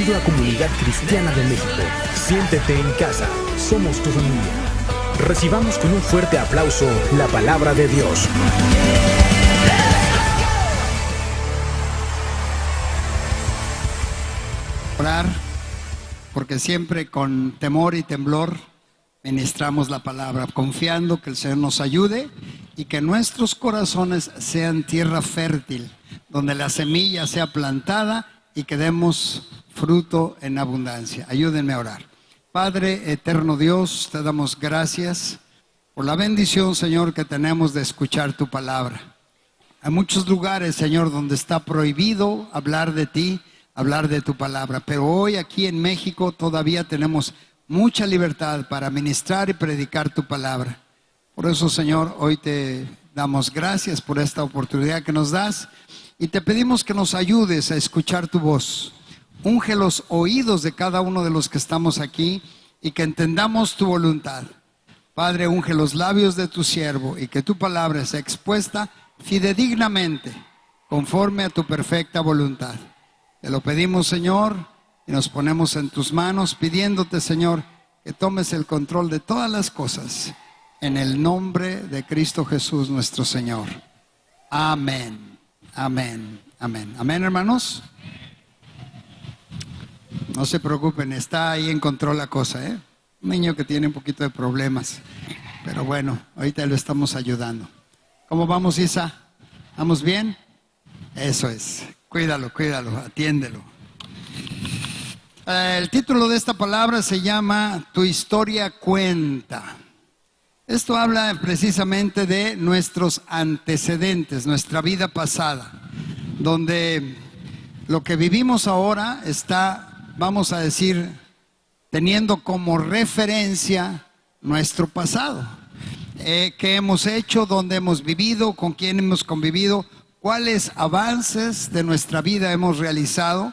Bienvenido a Comunidad Cristiana de México. Siéntete en casa. Somos tu familia. Recibamos con un fuerte aplauso la palabra de Dios. Orar, porque siempre con temor y temblor ministramos la palabra, confiando que el Señor nos ayude y que nuestros corazones sean tierra fértil, donde la semilla sea plantada y que demos fruto en abundancia. Ayúdenme a orar. Padre eterno Dios, te damos gracias por la bendición, Señor, que tenemos de escuchar tu palabra. Hay muchos lugares, Señor, donde está prohibido hablar de ti, hablar de tu palabra, pero hoy aquí en México todavía tenemos mucha libertad para ministrar y predicar tu palabra. Por eso, Señor, hoy te damos gracias por esta oportunidad que nos das y te pedimos que nos ayudes a escuchar tu voz. Unge los oídos de cada uno de los que estamos aquí y que entendamos tu voluntad. Padre, unge los labios de tu siervo y que tu palabra sea expuesta fidedignamente, conforme a tu perfecta voluntad. Te lo pedimos, Señor, y nos ponemos en tus manos, pidiéndote, Señor, que tomes el control de todas las cosas, en el nombre de Cristo Jesús, nuestro Señor. Amén, amén, amén. Amén, hermanos. No se preocupen, está ahí en control la cosa, ¿eh? Un niño que tiene un poquito de problemas, pero bueno, ahorita lo estamos ayudando. ¿Cómo vamos, Isa? ¿Vamos bien? Eso es. Cuídalo, atiéndelo. El título de esta palabra se llama Tu historia cuenta. Esto habla precisamente de nuestros antecedentes, nuestra vida pasada, donde lo que vivimos ahora está, vamos a decir, teniendo como referencia nuestro pasado. ¿Qué hemos hecho? ¿Dónde hemos vivido? ¿Con quién hemos convivido? ¿Cuáles avances de nuestra vida hemos realizado?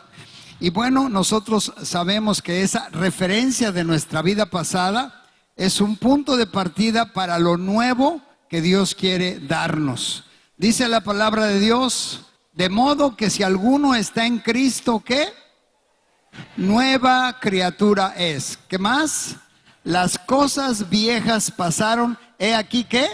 Y bueno, nosotros sabemos que esa referencia de nuestra vida pasada es un punto de partida para lo nuevo que Dios quiere darnos. Dice la palabra de Dios, de modo que si alguno está en Cristo, ¿qué? Nueva criatura es. ¿Qué más? Las cosas viejas pasaron, he aquí que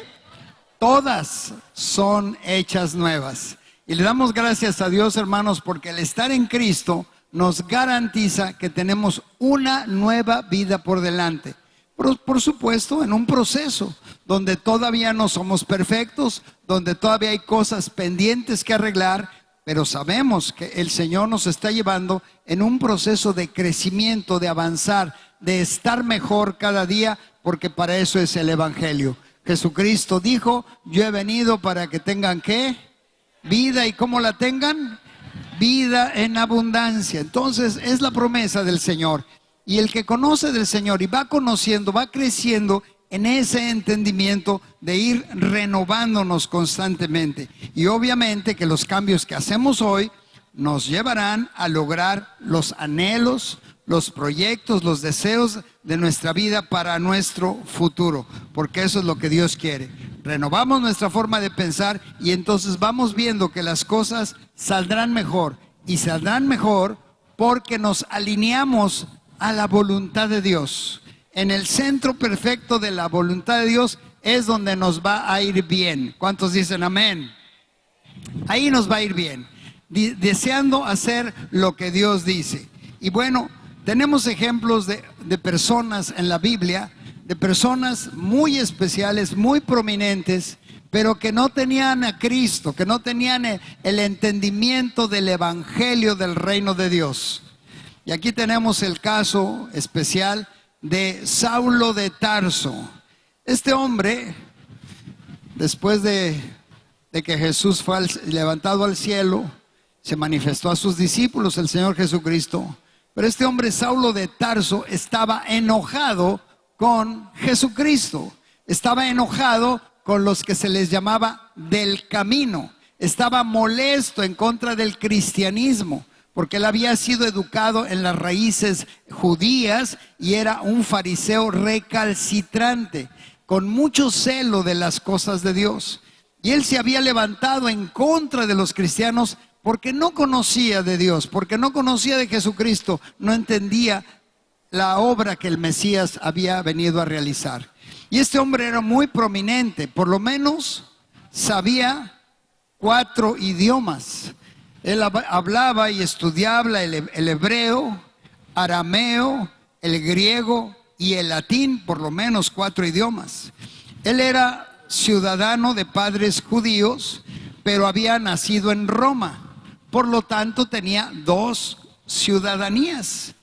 todas son hechas nuevas. Y le damos gracias a Dios, hermanos, porque el estar en Cristo nos garantiza que tenemos una nueva vida por delante. Por supuesto, en un proceso donde todavía no somos perfectos, donde todavía hay cosas pendientes que arreglar, pero sabemos que el Señor nos está llevando en un proceso de crecimiento, de avanzar, de estar mejor cada día, porque para eso es el Evangelio. Jesucristo dijo, yo he venido para que tengan, ¿qué? Vida, ¿y cómo la tengan? Vida en abundancia. Entonces es la promesa del Señor. Y el que conoce del Señor y va conociendo, va creciendo en ese entendimiento de ir renovándonos constantemente. Y obviamente que los cambios que hacemos hoy nos llevarán a lograr los anhelos, los proyectos, los deseos de nuestra vida para nuestro futuro, porque eso es lo que Dios quiere. Renovamos nuestra forma de pensar y entonces vamos viendo que las cosas saldrán mejor, y saldrán mejor porque nos alineamos a la voluntad de Dios. En el centro perfecto de la voluntad de Dios es donde nos va a ir bien. ¿Cuántos dicen amén? Ahí nos va a ir bien, deseando hacer lo que Dios dice. Y bueno, tenemos ejemplos de personas en la Biblia, de personas muy especiales, muy prominentes, pero que no tenían a Cristo, que no tenían el entendimiento del Evangelio del reino de Dios. Y aquí tenemos el caso especial de Saulo de Tarso. Este hombre, después de que Jesús fue levantado al cielo, se manifestó a sus discípulos, el Señor Jesucristo. Pero este hombre, Saulo de Tarso, estaba enojado con Jesucristo. Estaba enojado con los que se les llamaba del camino. Estaba molesto en contra del cristianismo, porque él había sido educado en las raíces judías y era un fariseo recalcitrante, con mucho celo de las cosas de Dios. Y él se había levantado en contra de los cristianos porque no conocía de Dios, porque no conocía de Jesucristo, no entendía la obra que el Mesías había venido a realizar. Y este hombre era muy prominente, por lo menos sabía 4 idiomas. Él hablaba y estudiaba el hebreo, arameo, el griego y el latín, por lo menos 4 idiomas. Él era ciudadano de padres judíos, pero había nacido en Roma. Por lo tanto, tenía 2 ciudadanías,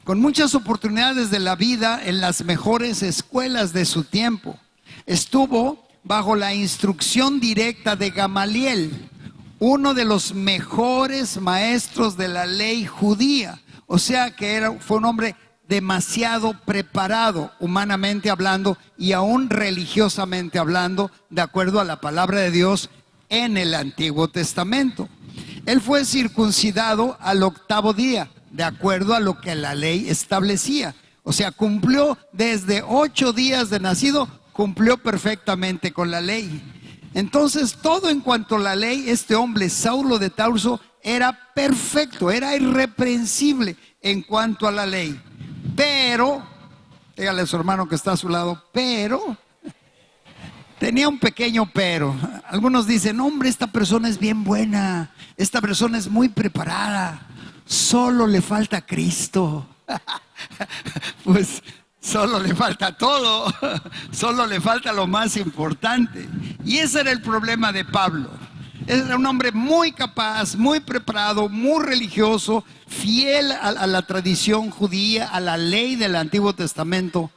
con muchas oportunidades de la vida en las mejores escuelas de su tiempo. Estuvo bajo la instrucción directa de Gamaliel, uno de los mejores maestros de la ley judía. O sea que fue un hombre demasiado preparado, humanamente hablando y aún religiosamente hablando, de acuerdo a la palabra de Dios en el Antiguo Testamento. Él fue circuncidado al 8º día, de acuerdo a lo que la ley establecía. O sea, cumplió desde 8 días de nacido, cumplió perfectamente con la ley. Entonces, todo en cuanto a la ley, este hombre, Saulo de Tarso, era perfecto, era irreprensible en cuanto a la ley. Pero, dígale a su hermano que está a su lado, pero tenía un pequeño pero. Algunos dicen, hombre, esta persona es bien buena, esta persona es muy preparada, solo le falta Cristo. Pues solo le falta todo, solo le falta lo más importante. Y ese era el problema de Pablo. Era un hombre muy capaz, muy preparado, muy religioso, fiel a la tradición judía, a la ley del Antiguo Testamento,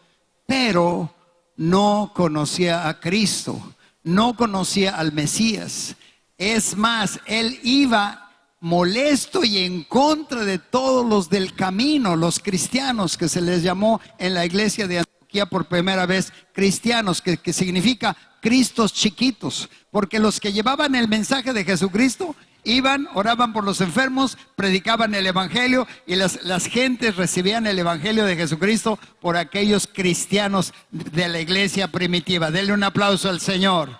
pero no conocía a Cristo, no conocía al Mesías. Es más, él iba molesto y en contra de todos los del camino, los cristianos, que se les llamó en la iglesia de Antioquía por primera vez cristianos, que significa Cristos chiquitos, porque los que llevaban el mensaje de Jesucristo iban, oraban por los enfermos, predicaban el evangelio y las gentes recibían el evangelio de Jesucristo por aquellos cristianos de la iglesia primitiva. Denle un aplauso al Señor.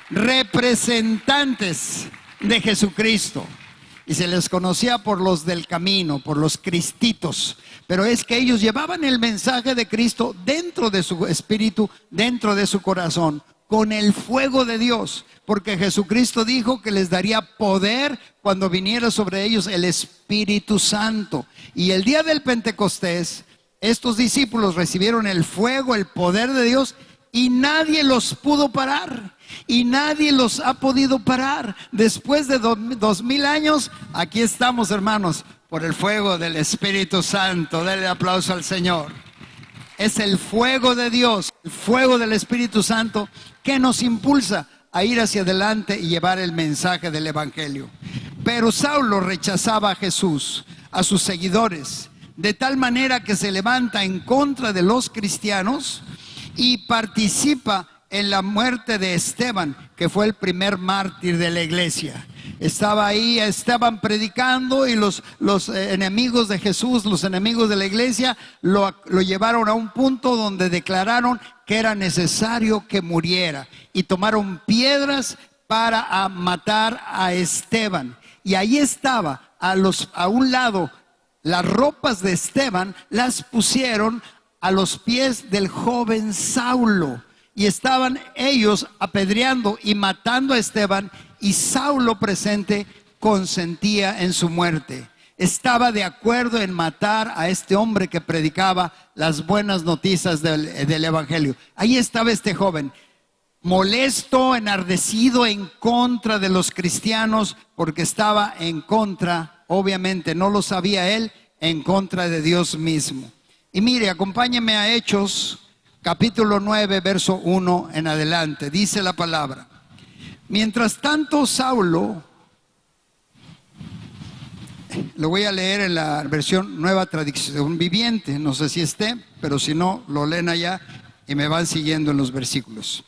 Representantes de Jesucristo. Y se les conocía por los del camino, por los cristitos. Pero es que ellos llevaban el mensaje de Cristo dentro de su espíritu, dentro de su corazón, con el fuego de Dios. Porque Jesucristo dijo que les daría poder cuando viniera sobre ellos el Espíritu Santo. Y el día del Pentecostés, estos discípulos recibieron el fuego, el poder de Dios, y nadie los pudo parar. Y nadie los ha podido parar. Después de 2000 años, aquí estamos, hermanos, por el fuego del Espíritu Santo. Denle aplauso al Señor. Es el fuego de Dios, el fuego del Espíritu Santo, que nos impulsa a ir hacia adelante y llevar el mensaje del Evangelio. Pero Saulo rechazaba a Jesús, a sus seguidores, de tal manera que se levanta en contra de los cristianos y participa en la muerte de Esteban, que fue el primer mártir de la iglesia. Estaba ahí, estaban predicando y los enemigos de Jesús, los enemigos de la iglesia, lo llevaron a un punto donde declararon que era necesario que muriera. Y tomaron piedras para matar a Esteban. Y ahí estaba, a un lado, las ropas de Esteban, las pusieron a los pies del joven Saulo. Y estaban ellos apedreando y matando a Esteban, y Saulo presente consentía en su muerte. Estaba de acuerdo en matar a este hombre que predicaba las buenas noticias del Evangelio. Ahí estaba este joven, molesto, enardecido en contra de los cristianos, porque estaba en contra, obviamente no lo sabía él, en contra de Dios mismo. Y mire, acompáñeme a Hechos capítulo 9, verso 1 en adelante. Dice la palabra: mientras tanto Saulo, lo voy a leer en la versión Nueva Traducción Viviente, no sé si esté, pero si no, lo leen allá y me van siguiendo en los versículos.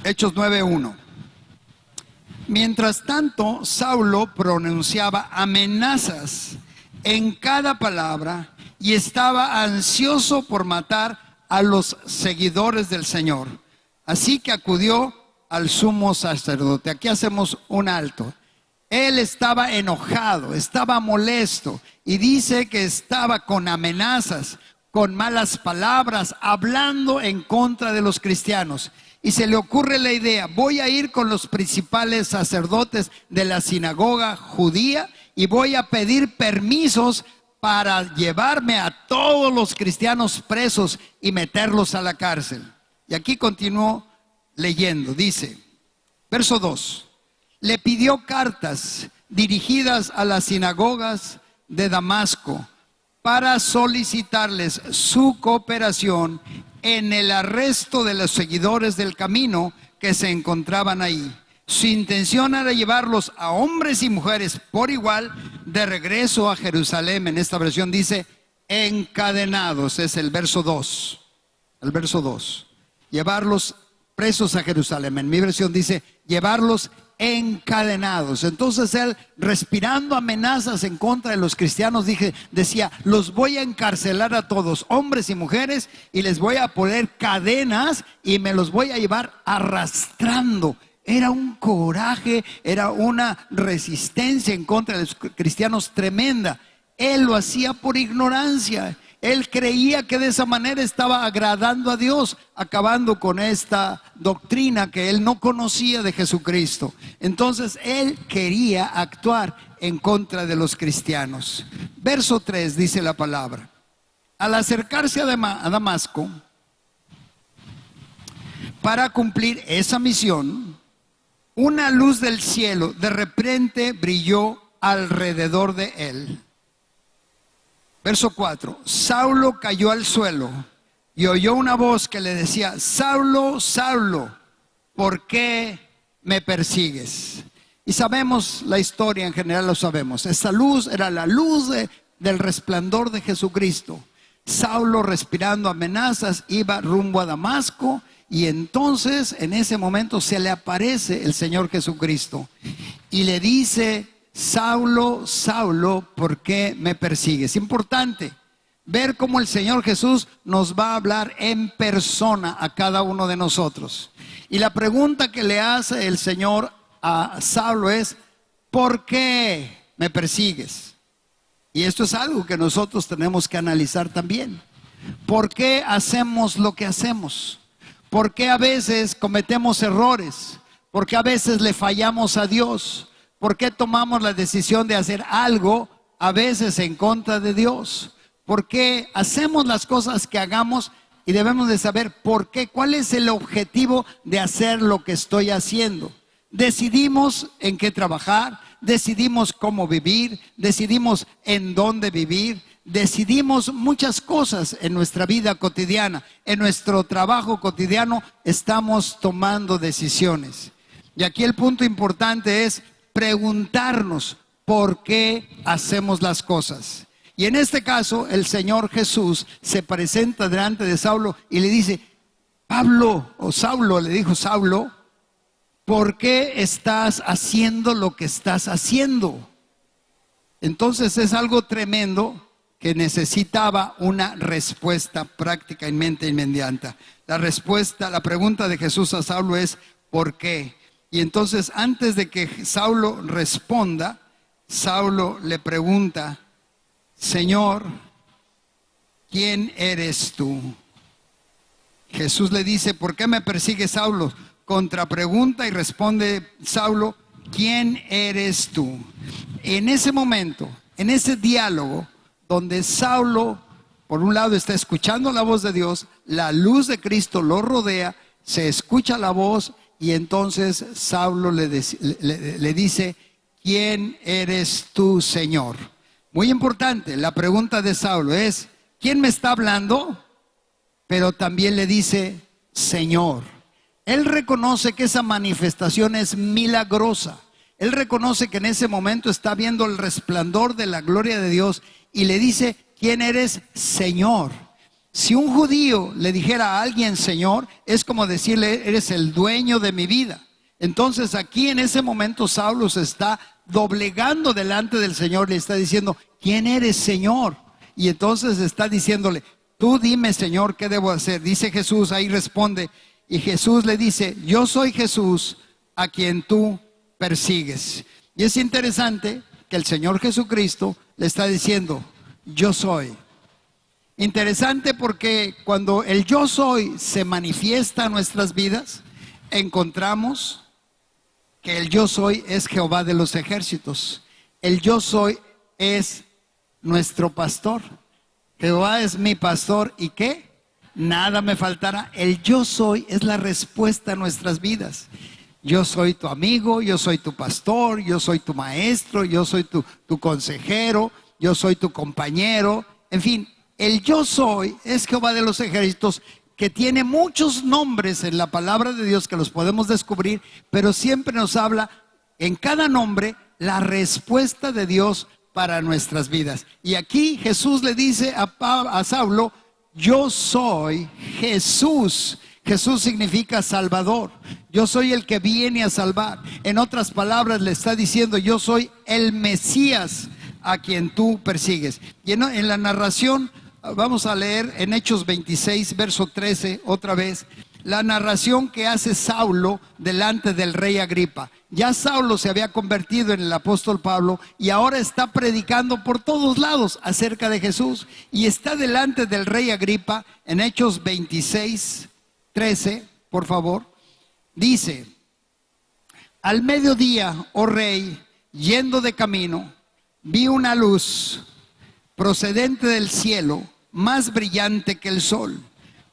Hechos 9:1. Mientras tanto Saulo pronunciaba amenazas en cada palabra y estaba ansioso por matar a los seguidores del Señor. Así que acudió al sumo sacerdote. Aquí hacemos un alto. Él estaba enojado, estaba molesto y dice que estaba con amenazas, con malas palabras, hablando en contra de los cristianos. Y se le ocurre la idea: voy a ir con los principales sacerdotes de la sinagoga judía y voy a pedir permisos para llevarme a todos los cristianos presos y meterlos a la cárcel. Y aquí continuó leyendo, dice, verso 2. Le pidió cartas dirigidas a las sinagogas de Damasco para solicitarles su cooperación en el arresto de los seguidores del camino que se encontraban ahí. Su intención era llevarlos a hombres y mujeres por igual de regreso a Jerusalén. En esta versión dice encadenados, es el verso 2. El verso 2. Llevarlos presos a Jerusalén. En mi versión dice llevarlos encadenados. Entonces él, respirando amenazas en contra de los cristianos, decía: los voy a encarcelar a todos, hombres y mujeres, y les voy a poner cadenas y me los voy a llevar arrastrando. Era un coraje, era una resistencia en contra de los cristianos tremenda. Él lo hacía por ignorancia. Él creía que de esa manera estaba agradando a Dios, acabando con esta doctrina que él no conocía de Jesucristo. Entonces él quería actuar en contra de los cristianos. Verso 3 dice la palabra: al acercarse a Damasco para cumplir esa misión, una luz del cielo de repente brilló alrededor de él. Verso 4, Saulo cayó al suelo y oyó una voz que le decía: Saulo, Saulo, ¿por qué me persigues? Y sabemos la historia, en general lo sabemos. Esa luz era la luz del resplandor de Jesucristo. Saulo, respirando amenazas, iba rumbo a Damasco, y entonces en ese momento se le aparece el Señor Jesucristo y le dice: Saulo, Saulo, ¿por qué me persigues? Es importante ver cómo el Señor Jesús nos va a hablar en persona a cada uno de nosotros. Y la pregunta que le hace el Señor a Saulo es: ¿por qué me persigues? Y esto es algo que nosotros tenemos que analizar también. ¿Por qué hacemos lo que hacemos? ¿Por qué a veces cometemos errores? ¿Por qué a veces le fallamos a Dios? ¿Por qué tomamos la decisión de hacer algo a veces en contra de Dios? ¿Por qué hacemos las cosas que hagamos? Y debemos de saber por qué, cuál es el objetivo de hacer lo que estoy haciendo. Decidimos en qué trabajar, decidimos cómo vivir, decidimos en dónde vivir, decidimos muchas cosas en nuestra vida cotidiana, en nuestro trabajo cotidiano estamos tomando decisiones. Y aquí el punto importante es preguntarnos por qué hacemos las cosas. Y en este caso el Señor Jesús se presenta delante de Saulo y le dice: Pablo, o Saulo, le dijo: Saulo, ¿por qué estás haciendo lo que estás haciendo? Entonces es algo tremendo que necesitaba una respuesta prácticamente inmediata. La pregunta de Jesús a Saulo es: ¿por qué? Y entonces, antes de que Saulo responda, Saulo le pregunta: Señor, ¿quién eres tú? Jesús le dice: ¿por qué me persigues, Saulo? Contrapregunta y responde Saulo: ¿quién eres tú? En ese momento, en ese diálogo, donde Saulo, por un lado, está escuchando la voz de Dios, la luz de Cristo lo rodea, se escucha la voz. Y entonces Saulo le dice: ¿quién eres tú, Señor? Muy importante, la pregunta de Saulo es: ¿quién me está hablando? Pero también le dice: Señor. Él reconoce que esa manifestación es milagrosa. Él reconoce que en ese momento está viendo el resplandor de la gloria de Dios y le dice: ¿quién eres, Señor? Si un judío le dijera a alguien Señor, es como decirle: eres el dueño de mi vida. Entonces aquí en ese momento Saulo se está doblegando delante del Señor, le está diciendo: ¿quién eres, Señor? Y entonces está diciéndole: tú dime, Señor, ¿qué debo hacer? Dice Jesús, ahí responde, y Jesús le dice: yo soy Jesús a quien tú persigues. Y es interesante que el Señor Jesucristo le está diciendo, yo soy. Interesante porque cuando el yo soy se manifiesta en nuestras vidas, encontramos que el yo soy es Jehová de los ejércitos. El yo soy es nuestro pastor. Jehová es mi pastor, ¿y qué? Nada me faltará. El yo soy es la respuesta a nuestras vidas. Yo soy tu amigo, yo soy tu pastor, yo soy tu maestro, yo soy tu consejero, yo soy tu compañero. En fin, el yo soy es Jehová de los ejércitos, que tiene muchos nombres en la palabra de Dios que los podemos descubrir, pero siempre nos habla en cada nombre la respuesta de Dios para nuestras vidas. Y aquí Jesús le dice a Saulo, yo soy Jesús. Jesús significa Salvador. Yo soy el que viene a salvar. En otras palabras le está diciendo, yo soy el Mesías a quien tú persigues. Y en la narración, vamos a leer en Hechos 26, verso 13, otra vez, la narración que hace Saulo delante del rey Agripa. Ya Saulo se había convertido en el apóstol Pablo y ahora está predicando por todos lados acerca de Jesús. Y está delante del rey Agripa en Hechos 26, 13, por favor. Dice, al mediodía, oh rey, yendo de camino, vi una luz procedente del cielo, más brillante que el sol,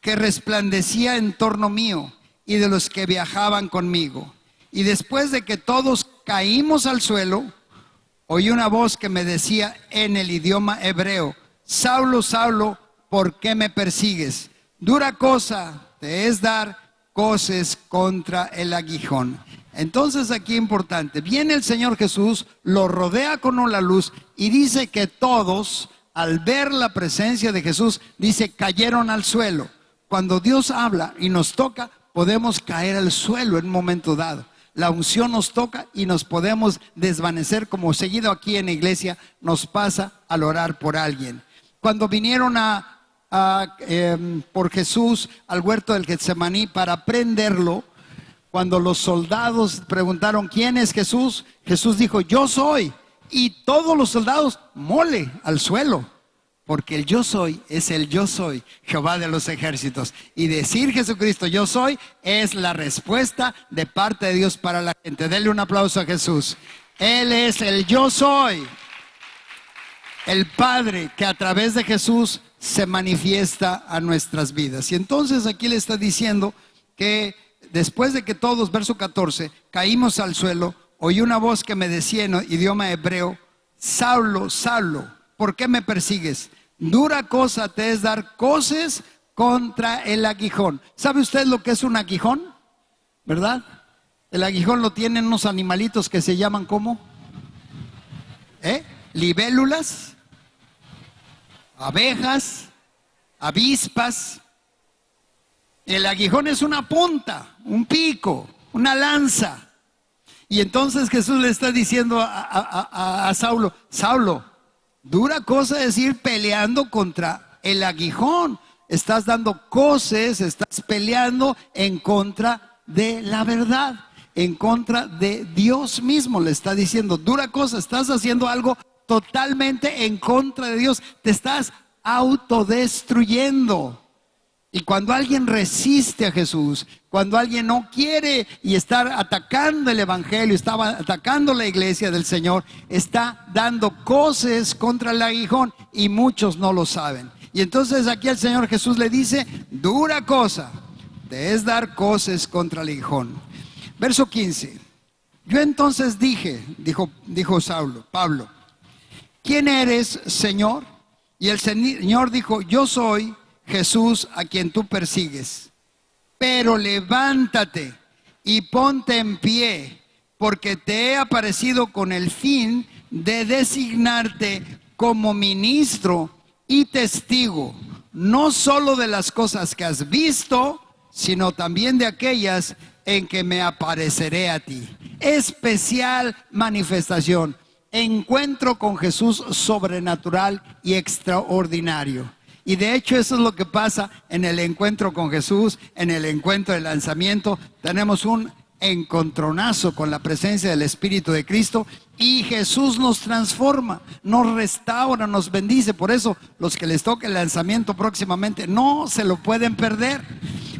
que resplandecía en torno mío y de los que viajaban conmigo. Y después de que todos caímos al suelo, oí una voz que me decía en el idioma hebreo, Saulo, Saulo, ¿por qué me persigues? Dura cosa te es dar coces contra el aguijón. Entonces aquí importante, viene el Señor Jesús, lo rodea con una luz y dice que todos, al ver la presencia de Jesús, dice, cayeron al suelo. Cuando Dios habla y nos toca, podemos caer al suelo en un momento dado. La unción nos toca y nos podemos desvanecer, como seguido aquí en la iglesia nos pasa al orar por alguien. Cuando vinieron por Jesús al huerto del Getsemaní para prenderlo, cuando los soldados preguntaron ¿quién es Jesús? Jesús dijo, yo soy. Y todos los soldados, mole al suelo, porque el yo soy es el yo soy, Jehová de los ejércitos. Y decir Jesucristo yo soy es la respuesta de parte de Dios para la gente. Denle un aplauso a Jesús. Él es el yo soy, el Padre que a través de Jesús se manifiesta a nuestras vidas. Y entonces aquí le está diciendo que después de que todos, verso 14, caímos al suelo, oí una voz que me decía en idioma hebreo, Saulo, Saulo, ¿por qué me persigues? Dura cosa te es dar coces contra el aguijón. ¿Sabe usted lo que es un aguijón? ¿Verdad? El aguijón lo tienen unos animalitos que se llaman ¿cómo? Libélulas, abejas, avispas. El aguijón es una punta, un pico, una lanza. Y entonces Jesús le está diciendo a Saulo, Saulo, dura cosa es ir peleando contra el aguijón. Estás dando coces, estás peleando en contra de la verdad, en contra de Dios mismo. Le está diciendo, dura cosa, estás haciendo algo totalmente en contra de Dios. Te estás autodestruyendo. Y cuando alguien resiste a Jesús, cuando alguien no quiere y está atacando el evangelio, está atacando la iglesia del Señor, está dando coces contra el aguijón y muchos no lo saben. Y entonces aquí el Señor Jesús le dice, dura cosa te es dar coces contra el aguijón. Verso 15. Yo entonces dije, dijo Saulo, Pablo, ¿quién eres, Señor? Y el Señor dijo, yo soy Jesús a quien tú persigues. Pero levántate y ponte en pie, porque te he aparecido con el fin de designarte como ministro y testigo, no solo de las cosas que has visto, sino también de aquellas en que me apareceré a ti. Especial manifestación, encuentro con Jesús sobrenatural y extraordinario. Y de hecho eso es lo que pasa en el encuentro con Jesús, en el encuentro del lanzamiento. Tenemos un encontronazo con la presencia del Espíritu de Cristo Y Jesús nos transforma, nos restaura, nos bendice. Por eso los que les toque el lanzamiento próximamente no se lo pueden perder,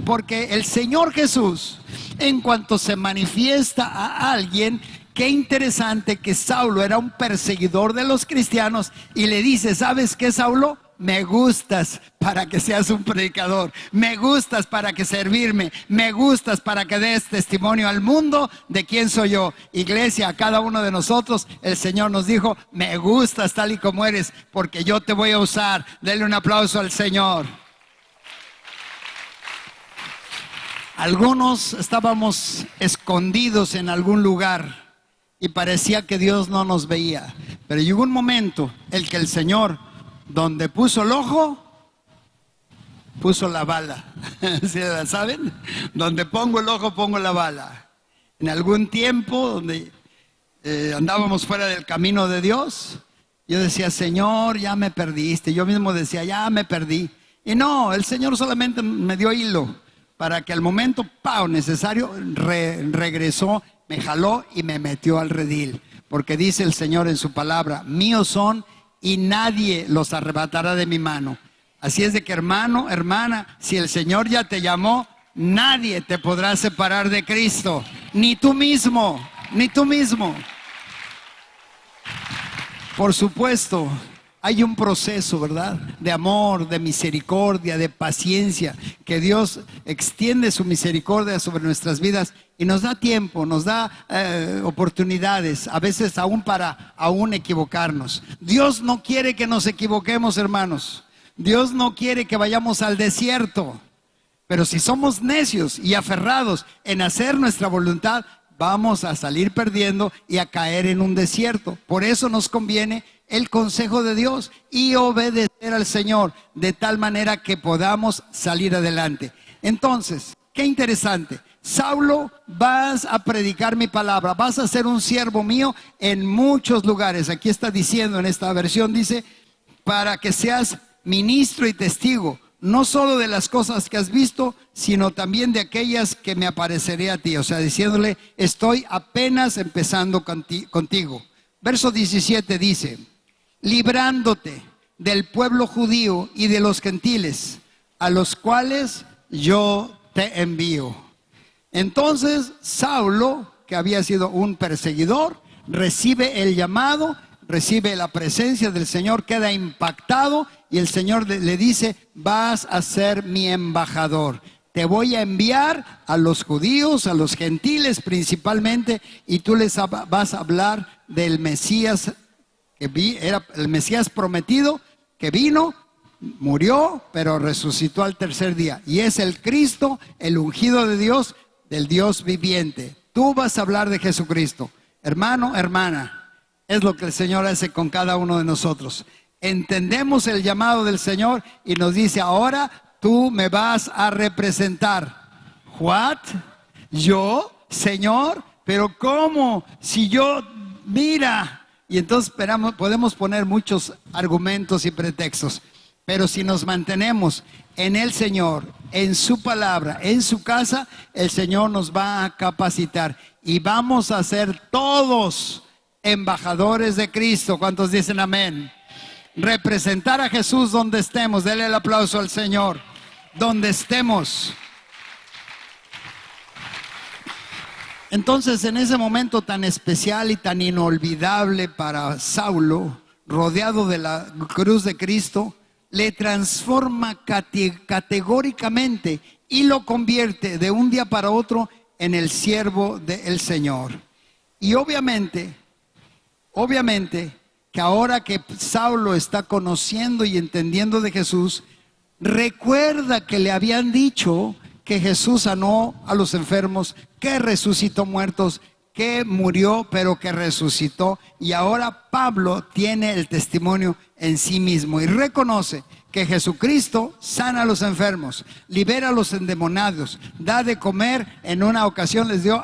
porque el Señor Jesús, en cuanto se manifiesta a alguien, qué interesante que Saulo era un perseguidor de los cristianos y le dice: ¿sabes qué, Saulo? Me gustas para que seas un predicador, me gustas para que servirme, me gustas para que des testimonio al mundo de quién soy yo. Iglesia, a cada uno de nosotros el Señor nos dijo: me gustas tal y como eres, porque yo te voy a usar. Denle un aplauso al Señor. Algunos estábamos escondidos en algún lugar y parecía que Dios no nos veía, pero llegó un momento en que el Señor, donde puso el ojo, puso la bala. ¿Sí, saben? Donde pongo el ojo, pongo la bala. En algún tiempo donde andábamos fuera del camino de Dios, yo decía: Señor, ya me perdiste. Yo mismo decía: ya me perdí. Y no, el Señor solamente me dio hilo para que al momento necesario regresó, me jaló y me metió al redil. Porque dice el Señor en su palabra: míos son y nadie los arrebatará de mi mano. Así es de que, hermano, hermana, si el Señor ya te llamó, nadie te podrá separar de Cristo, ni tú mismo, ni tú mismo. Por supuesto, hay un proceso, ¿verdad?, de amor, de misericordia, de paciencia, que Dios extiende su misericordia sobre nuestras vidas y nos da tiempo, nos da oportunidades, a veces para equivocarnos. Dios no quiere que nos equivoquemos, hermanos. Dios no quiere que vayamos al desierto. Pero si somos necios y aferrados en hacer nuestra voluntad, vamos a salir perdiendo y a caer en un desierto. Por eso nos conviene el consejo de Dios y obedecer al Señor de tal manera que podamos salir adelante. Entonces, qué interesante. Saulo, vas a predicar mi palabra, vas a ser un siervo mío en muchos lugares. Aquí está diciendo en esta versión, dice: para que seas ministro y testigo, no solo de las cosas que has visto, sino también de aquellas que me apareceré a ti. O sea, diciéndole: estoy apenas empezando contigo. Verso 17 dice: librándote del pueblo judío y de los gentiles, a los cuales yo te envío. Entonces Saulo, que había sido un perseguidor, recibe el llamado, recibe la presencia del Señor, queda impactado y el Señor le dice: vas a ser mi embajador. Te voy a enviar a los judíos, a los gentiles principalmente, y tú les vas a hablar del Mesías, que era el Mesías prometido, que vino, murió, pero resucitó al tercer día. Y es el Cristo, el ungido de Dios, del Dios viviente. Tú vas a hablar de Jesucristo. Hermano, hermana, es lo que el Señor hace con cada uno de nosotros. Entendemos el llamado del Señor y nos dice: ahora tú me vas a representar. ¿What? ¿Yo? Señor, ¿pero cómo? Si yo, mira. Y entonces podemos poner muchos argumentos y pretextos. Pero si nos mantenemos en el Señor, en su palabra, en su casa, el Señor nos va a capacitar y vamos a ser todos embajadores de Cristo. ¿Cuántos dicen amén? Representar a Jesús donde estemos. Denle el aplauso al Señor. Donde estemos. Entonces, en ese momento tan especial y tan inolvidable para Saulo, rodeado de la cruz de Cristo, le transforma categóricamente y lo convierte de un día para otro en el siervo del Señor. Y obviamente que ahora que Saulo está conociendo y entendiendo de Jesús, recuerda que le habían dicho que Jesús sanó a los enfermos, que resucitó muertos, que murió pero que resucitó. Y ahora Pablo tiene el testimonio en sí mismo y reconoce que Jesucristo sana a los enfermos, libera a los endemoniados, da de comer. En una ocasión les dio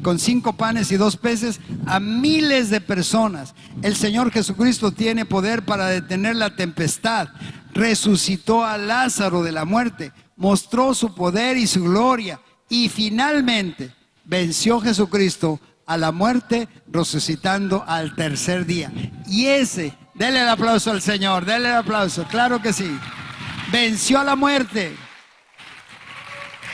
con 5 panes y 2 peces a miles de personas. El Señor Jesucristo tiene poder para detener la tempestad. Resucitó a Lázaro de la muerte, mostró su poder y su gloria, y finalmente venció Jesucristo a la muerte, resucitando al tercer día. Y ese, denle el aplauso al Señor, denle el aplauso, claro que sí. Venció a la muerte.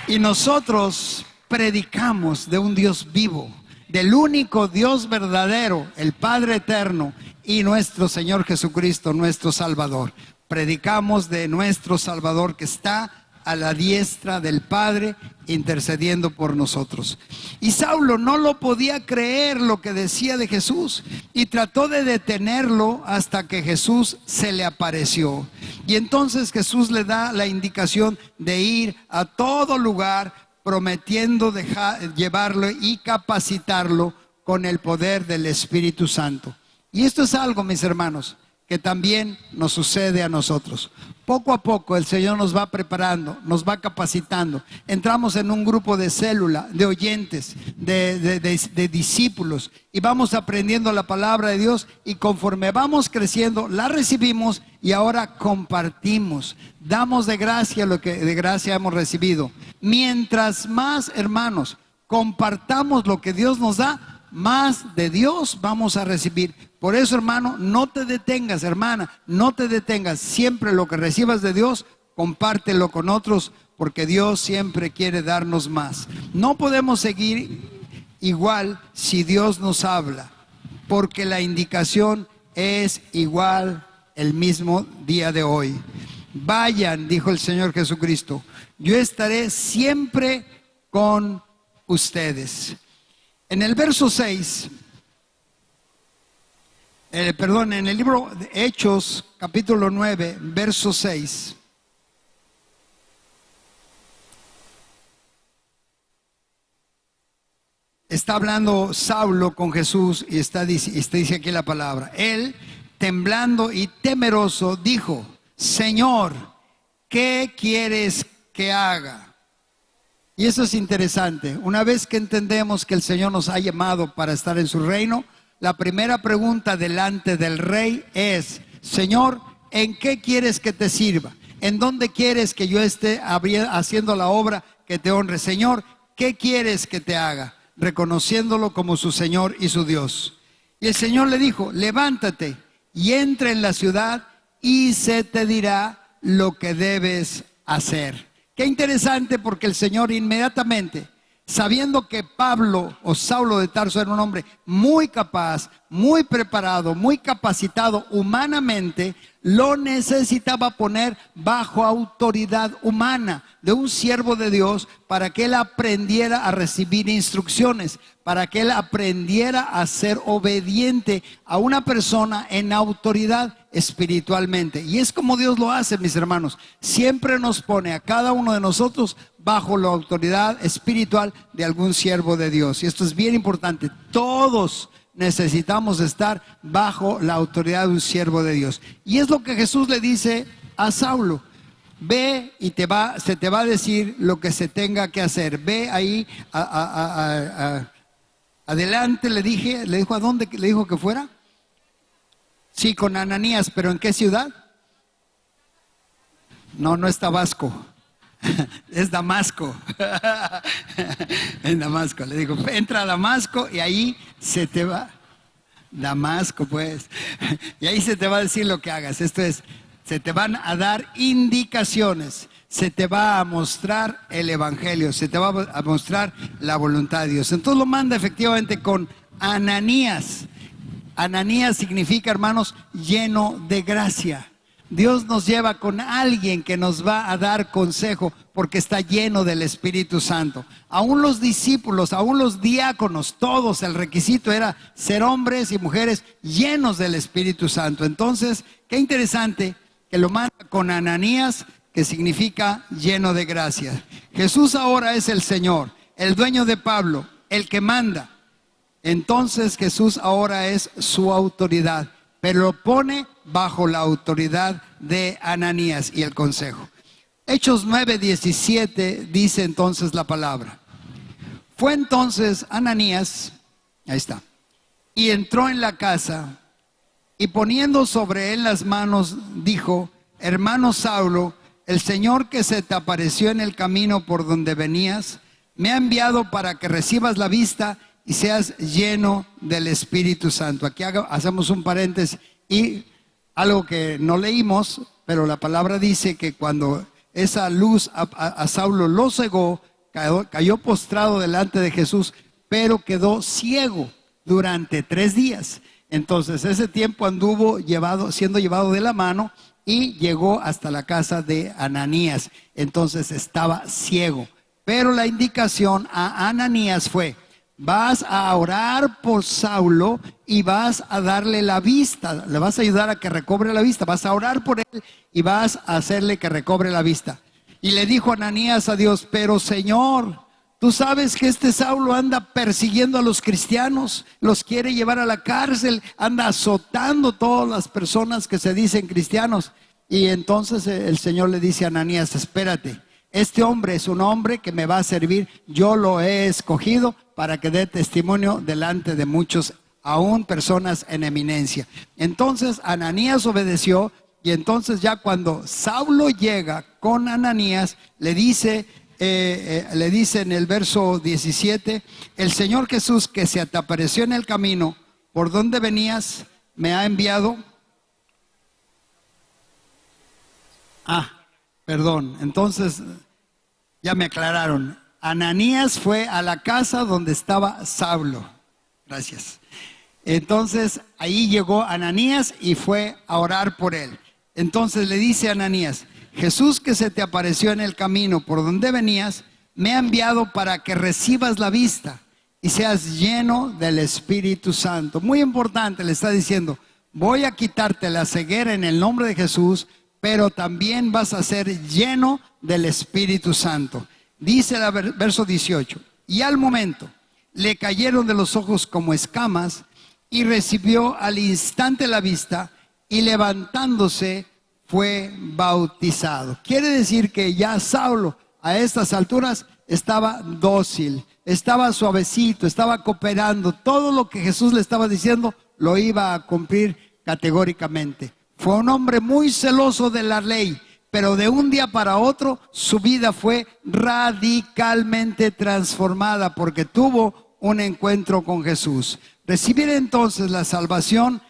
Y nosotros predicamos de un Dios vivo, del único Dios verdadero, el Padre eterno y nuestro Señor Jesucristo, nuestro Salvador. Predicamos de nuestro Salvador que está a la diestra del Padre intercediendo por nosotros. Y Saulo no lo podía creer lo que decía de Jesús y trató de detenerlo hasta que Jesús se le apareció. Y entonces Jesús le da la indicación de ir a todo lugar prometiendo llevarlo y capacitarlo con el poder del Espíritu Santo. Y esto es algo, mis hermanos, que también nos sucede a nosotros. Poco a poco el Señor nos va preparando, nos va capacitando. Entramos en un grupo de célula, de oyentes, de discípulos, y vamos aprendiendo la palabra de Dios, y conforme vamos creciendo, la recibimos y ahora compartimos. Damos de gracia lo que de gracia hemos recibido. Mientras más, hermanos, compartamos lo que Dios nos da, más de Dios vamos a recibir. Por eso, hermano, no te detengas, hermana, no te detengas. Siempre lo que recibas de Dios, compártelo con otros, porque Dios siempre quiere darnos más. No podemos seguir igual si Dios nos habla, porque la indicación es igual el mismo día de hoy. Vayan, dijo el Señor Jesucristo, yo estaré siempre con ustedes. En el verso 6, en el libro de Hechos, capítulo 9, verso 6. Está hablando Saulo con Jesús y dice aquí la palabra. Él, temblando y temeroso, dijo, Señor, ¿qué quieres que haga? Y eso es interesante. Una vez que entendemos que el Señor nos ha llamado para estar en su reino, la primera pregunta delante del rey es, Señor, ¿en qué quieres que te sirva? ¿En dónde quieres que yo esté haciendo la obra que te honre? Señor, ¿qué quieres que te haga? Reconociéndolo como su Señor y su Dios. Y el Señor le dijo, levántate y entra en la ciudad y se te dirá lo que debes hacer. Qué interesante, porque el Señor inmediatamente, sabiendo que Pablo o Saulo de Tarso era un hombre muy capaz, muy preparado, muy capacitado humanamente, lo necesitaba poner bajo autoridad humana de un siervo de Dios para que él aprendiera a recibir instrucciones, para que él aprendiera a ser obediente a una persona en autoridad espiritualmente. Y es como Dios lo hace, mis hermanos. Siempre nos pone a cada uno de nosotros bajo la autoridad espiritual de algún siervo de Dios. Y esto es bien importante. Todos necesitamos estar bajo la autoridad de un siervo de Dios. Y es lo que Jesús le dice a Saulo. Ve y se te va a decir lo que se tenga que hacer. Ve ahí adelante, le dijo, ¿a dónde le dijo que fuera? Sí, con Ananías, pero ¿en qué ciudad? No es Tabasco. Es Damasco. En Damasco, le digo, entra a Damasco y ahí se te va. Damasco, pues. Y ahí se te va a decir lo que hagas. Esto es, se te van a dar indicaciones, se te va a mostrar el evangelio, se te va a mostrar la voluntad de Dios. Entonces lo manda efectivamente con Ananías. Ananías significa, hermanos, lleno de gracia. Dios nos lleva con alguien que nos va a dar consejo porque está lleno del Espíritu Santo. Aún los discípulos, aún los diáconos, todos, el requisito era ser hombres y mujeres llenos del Espíritu Santo. Entonces, qué interesante que lo manda con Ananías, que significa lleno de gracia. Jesús ahora es el Señor, el dueño de Pablo, el que manda. Entonces Jesús ahora es su autoridad, pero lo pone bajo la autoridad de Ananías y el consejo. Hechos 9:17 dice entonces la palabra. Fue entonces Ananías, ahí está, y entró en la casa y poniendo sobre él las manos dijo, hermano Saulo, el Señor que se te apareció en el camino por donde venías, me ha enviado para que recibas la vista y seas lleno del Espíritu Santo. Aquí hacemos un paréntesis y algo que no leímos, pero la palabra dice que cuando esa luz a Saulo lo cegó, cayó postrado delante de Jesús, pero quedó ciego durante 3 días. Entonces ese tiempo anduvo siendo llevado de la mano y llegó hasta la casa de Ananías. Entonces estaba ciego. Pero la indicación a Ananías fue: vas a orar por Saulo y vas a darle la vista, le vas a ayudar a que recobre la vista, vas a orar por él y vas a hacerle que recobre la vista. Y le dijo Ananías a Dios: pero Señor, tú sabes que este Saulo anda persiguiendo a los cristianos, los quiere llevar a la cárcel, anda azotando a todas las personas que se dicen cristianos. Y entonces el Señor le dice a Ananías: espérate, este hombre es un hombre que me va a servir, yo lo he escogido para que dé testimonio delante de muchos, aún personas en eminencia. Entonces Ananías obedeció, y entonces ya cuando Saulo llega con Ananías, le dice en el verso 17: el Señor Jesús, que se te apareció en el camino por donde venías, me ha enviado. Perdón, entonces ya me aclararon. Ananías fue a la casa donde estaba Saulo. Gracias. Entonces ahí llegó Ananías y fue a orar por él. Entonces le dice a Ananías: Jesús, que se te apareció en el camino por donde venías, me ha enviado para que recibas la vista y seas lleno del Espíritu Santo. Muy importante, le está diciendo: voy a quitarte la ceguera en el nombre de Jesús, pero también vas a ser lleno del Espíritu Santo. Dice el verso 18: y al momento le cayeron de los ojos como escamas, y recibió al instante la vista, y levantándose fue bautizado. Quiere decir que ya Saulo a estas alturas estaba dócil, estaba suavecito, estaba cooperando. Todo lo que Jesús le estaba diciendo lo iba a cumplir categóricamente. Fue un hombre muy celoso de la ley, pero de un día para otro su vida fue radicalmente transformada porque tuvo un encuentro con Jesús. Recibir entonces la salvación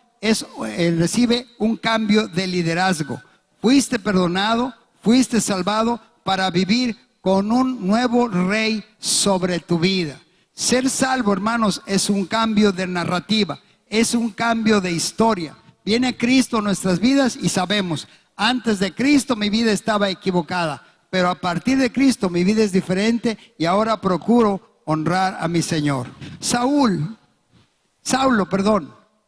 recibe un cambio de liderazgo. Fuiste perdonado, fuiste salvado para vivir con un nuevo rey sobre tu vida. Ser salvo, hermanos, es un cambio de narrativa, es un cambio de historia. Viene Cristo a nuestras vidas y sabemos: antes de Cristo mi vida estaba equivocada, pero a partir de Cristo mi vida es diferente y ahora procuro honrar a mi Señor. Saulo,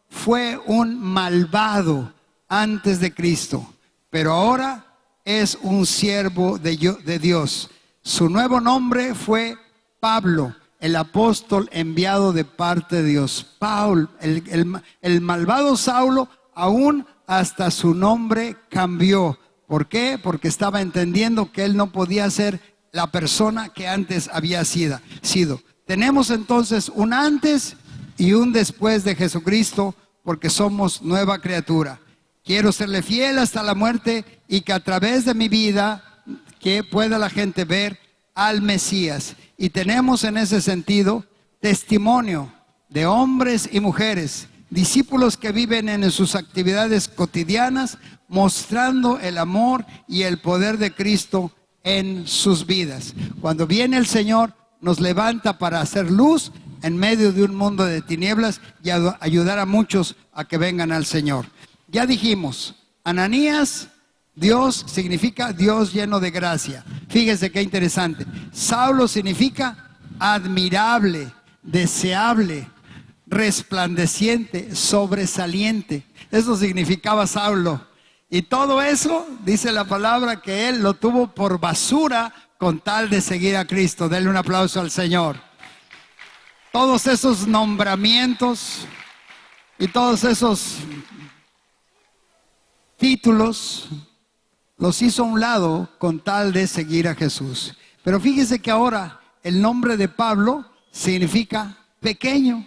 fue un malvado antes de Cristo, pero ahora es un siervo de Dios. Su nuevo nombre fue Pablo, el apóstol enviado de parte de Dios. Pablo, el malvado Saulo, aún hasta su nombre cambió. ¿Por qué? Porque estaba entendiendo que él no podía ser la persona que antes había sido. Tenemos entonces un antes y un después de Jesucristo, porque somos nueva criatura. Quiero serle fiel hasta la muerte y que a través de mi vida que pueda la gente ver al Mesías. Y tenemos en ese sentido testimonio de hombres y mujeres, discípulos que viven en sus actividades cotidianas, mostrando el amor y el poder de Cristo en sus vidas. Cuando viene el Señor, nos levanta para hacer luz en medio de un mundo de tinieblas y ayudar a muchos a que vengan al Señor. Ya dijimos, Ananías, Dios significa Dios lleno de gracia. Fíjese qué interesante. Saulo significa admirable, deseable, resplandeciente, sobresaliente. Eso significaba Saulo. Y todo eso, dice la palabra, que él lo tuvo por basura con tal de seguir a Cristo. Denle un aplauso al Señor. Todos esos nombramientos y todos esos títulos los hizo a un lado con tal de seguir a Jesús. Pero fíjese que ahora el nombre de Pablo significa pequeño.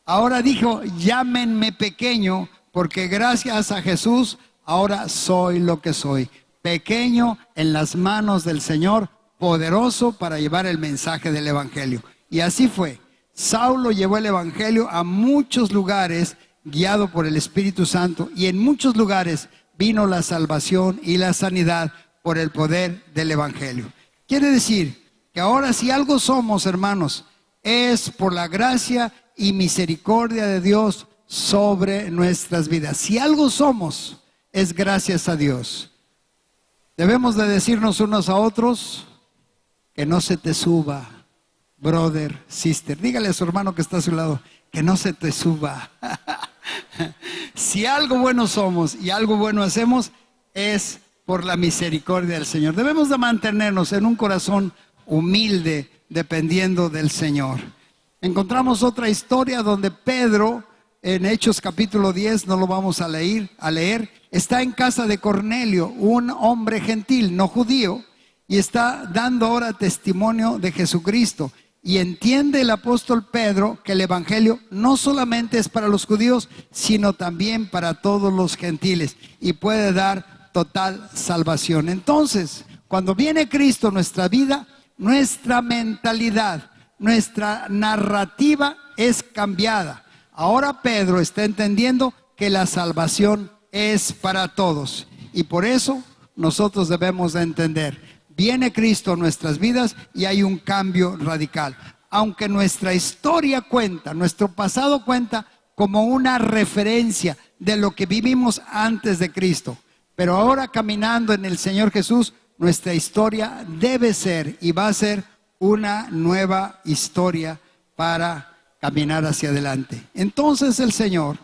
Ahora dijo, llámenme pequeño, porque gracias a Jesús ahora soy lo que soy. Pequeño en las manos del Señor, poderoso para llevar el mensaje del Evangelio. Y así fue. Saulo llevó el evangelio a muchos lugares, guiado por el Espíritu Santo, y en muchos lugares vino la salvación y la sanidad por el poder del evangelio. Quiere decir que ahora, si algo somos, hermanos, es por la gracia y misericordia de Dios sobre nuestras vidas. Si algo somos, es gracias a Dios. Debemos de decirnos unos a otros: que no se te suba, brother, sister. Dígale a su hermano que está a su lado: que no se te suba. Si algo bueno somos y algo bueno hacemos, es por la misericordia del Señor. Debemos de mantenernos en un corazón humilde, dependiendo del Señor. Encontramos otra historia donde Pedro, en Hechos capítulo 10, no lo vamos a leer, está en casa de Cornelio, un hombre gentil, no judío, y está dando ahora testimonio de Jesucristo. Y entiende el apóstol Pedro que el evangelio no solamente es para los judíos, sino también para todos los gentiles, y puede dar total salvación. Entonces, cuando viene Cristo en nuestra vida, nuestra mentalidad, nuestra narrativa es cambiada. Ahora Pedro está entendiendo que la salvación es para todos, y por eso nosotros debemos de entender: viene Cristo en nuestras vidas y hay un cambio radical. Aunque nuestra historia cuenta, nuestro pasado cuenta como una referencia de lo que vivimos antes de Cristo, pero ahora, caminando en el Señor Jesús, nuestra historia debe ser y va a ser una nueva historia para caminar hacia adelante. Entonces el Señor,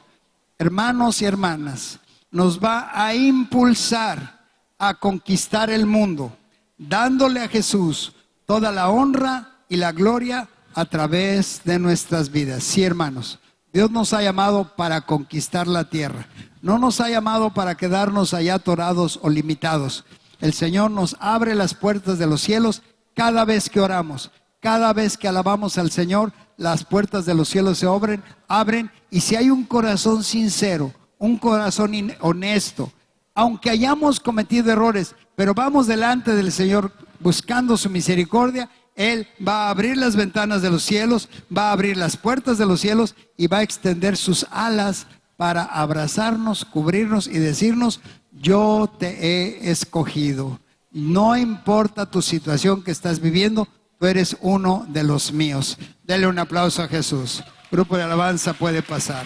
hermanos y hermanas, nos va a impulsar a conquistar el mundo, dándole a Jesús toda la honra y la gloria a través de nuestras vidas. Sí, hermanos, Dios nos ha llamado para conquistar la tierra. No nos ha llamado para quedarnos allá atorados o limitados. El Señor nos abre las puertas de los cielos cada vez que oramos. Cada vez que alabamos al Señor, las puertas de los cielos se abren, y si hay un corazón sincero, un corazón honesto, aunque hayamos cometido errores, pero vamos delante del Señor buscando su misericordia, Él va a abrir las ventanas de los cielos, va a abrir las puertas de los cielos y va a extender sus alas para abrazarnos, cubrirnos y decirnos: yo te he escogido. No importa tu situación que estás viviendo, tú eres uno de los míos. Dele un aplauso a Jesús. Grupo de alabanza puede pasar.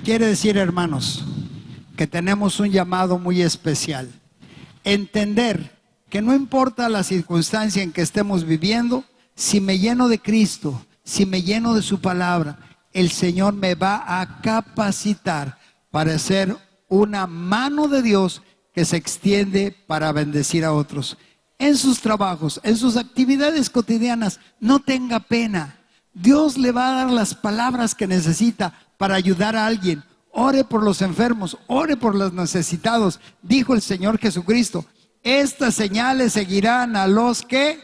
Quiere decir, hermanos, que tenemos un llamado muy especial. Entender que no importa la circunstancia en que estemos viviendo, si me lleno de Cristo, si me lleno de su palabra, el Señor me va a capacitar para ser una mano de Dios que se extiende para bendecir a otros. En sus trabajos, en sus actividades cotidianas, no tenga pena. Dios le va a dar las palabras que necesita para ayudar a alguien. Ore por los enfermos, ore por los necesitados. Dijo el Señor Jesucristo: estas señales seguirán a los que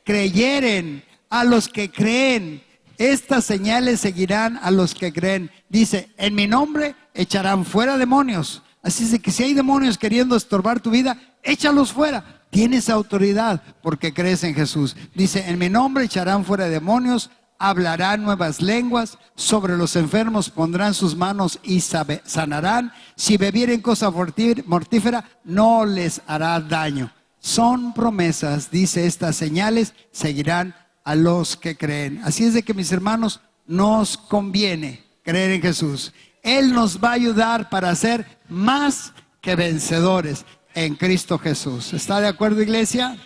creyeren, a los que creen. Estas señales seguirán a los que creen. Dice: en mi nombre echarán fuera demonios. Así es que si hay demonios queriendo estorbar tu vida, échalos fuera. Tienes autoridad porque crees en Jesús. Dice: en mi nombre echarán fuera demonios, hablarán nuevas lenguas, sobre los enfermos pondrán sus manos y sanarán. Si bebieren cosa mortífera, no les hará daño. Son promesas, dice: estas señales seguirán a los que creen. Así es de que, mis hermanos, nos conviene creer en Jesús. Él nos va a ayudar para ser más que vencedores en Cristo Jesús. ¿Está de acuerdo, iglesia?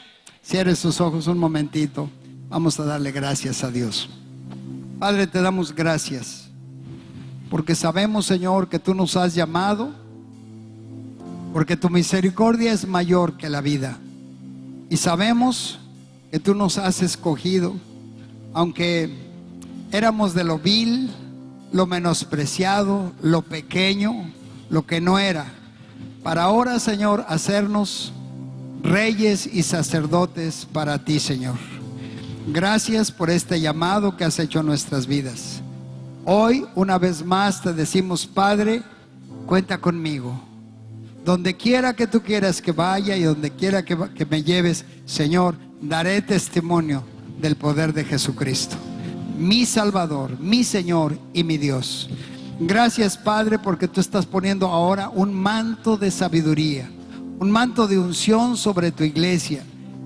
Cierre sus ojos un momentito. Vamos a darle gracias a Dios. Padre, te damos gracias porque sabemos, Señor, que tú nos has llamado, porque tu misericordia es mayor que la vida, y sabemos que tú nos has escogido, aunque éramos de lo vil, lo menospreciado, lo pequeño, lo que no era, para ahora, Señor, hacernos reyes y sacerdotes para ti, Señor. Gracias por este llamado que has hecho a nuestras vidas. Hoy, una vez más, te decimos: Padre, cuenta conmigo. Donde quiera que tú quieras que vaya y donde quiera que me lleves, Señor, daré testimonio del poder de Jesucristo, mi Salvador, mi Señor y mi Dios. Gracias, Padre, porque tú estás poniendo ahora un manto de sabiduría, un manto de unción sobre tu iglesia,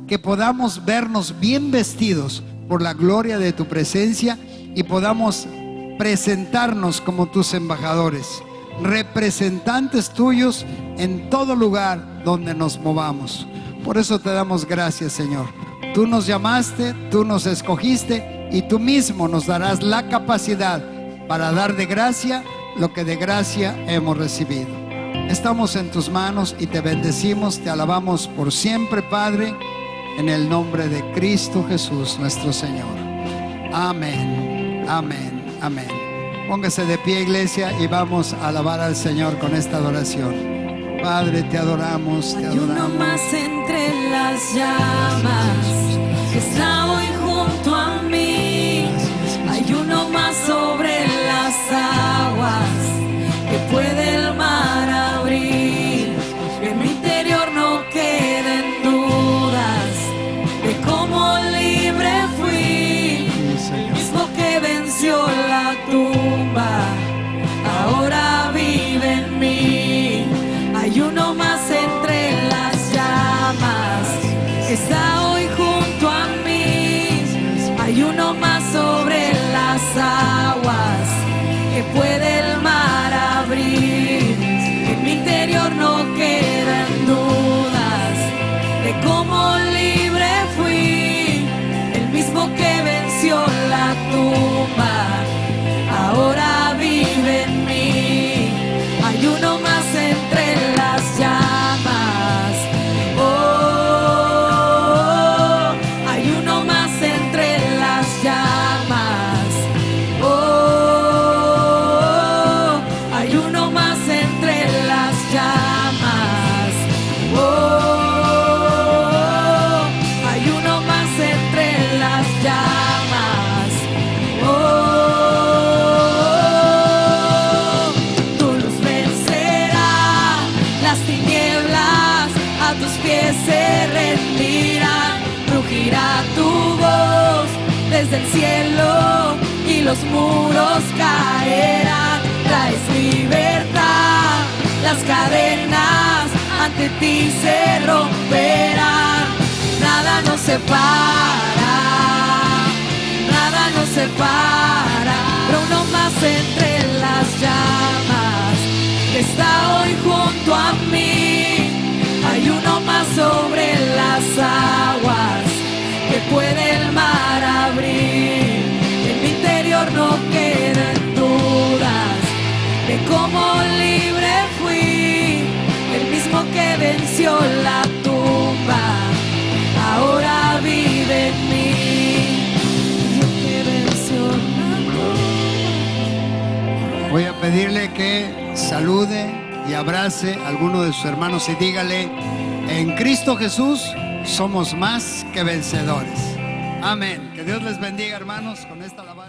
que podamos vernos bien vestidos por la gloria de tu presencia y podamos presentarnos como tus embajadores, representantes tuyos en todo lugar donde nos movamos. Por eso te damos gracias, Señor. Tú nos llamaste, tú nos escogiste y tú mismo nos darás la capacidad para dar de gracia lo que de gracia hemos recibido. Estamos en tus manos y te bendecimos, te alabamos por siempre, Padre, en el nombre de Cristo Jesús, nuestro Señor. Amén, amén, amén. Póngase de pie, iglesia, y vamos a alabar al Señor con esta adoración. Padre, te adoramos, te adoramos. Hay uno más entre las llamas que está hoy junto a mí. Hay uno más sobre las aguas que puede el mar abrir. En mi interior no queden dudas de cómo libre fui. El mismo que venció la tumba ahora vive en mí. Hay uno más entre las llamas que está hoy junto a mí. Hay uno más sobre las aguas que puede el mar abrir. En mi interior no quedan dudas de cómo libre fui. El mismo que venció la tumba ahora vive en mí. Hay uno más entre las llamas. Oh, hay uno más entre las llamas. Oh, hay uno más entre las llamas. Oh, hay uno más entre las llamas. Oh, tu luz vencerá las tinieblas, a tus pies se rendirán. Rugirá tu voz desde el cielo y los muros caerán. Traes libertad, las cadenas ante ti se romperán. Nada nos separa, nada nos separa. Pero uno más entre las llamas que está hoy junto a mí. Hay uno más sobre las aguas que puede el mar abrir. En mi interior no quedan dudas de cómo libre fui. El mismo que venció la tumba ahora vive en mí. El que venció la tumba. Voy a pedirle que salude y abrace a alguno de sus hermanos y dígale: en Cristo Jesús somos más que vencedores. Amén. Que Dios les bendiga, hermanos, con esta alabanza.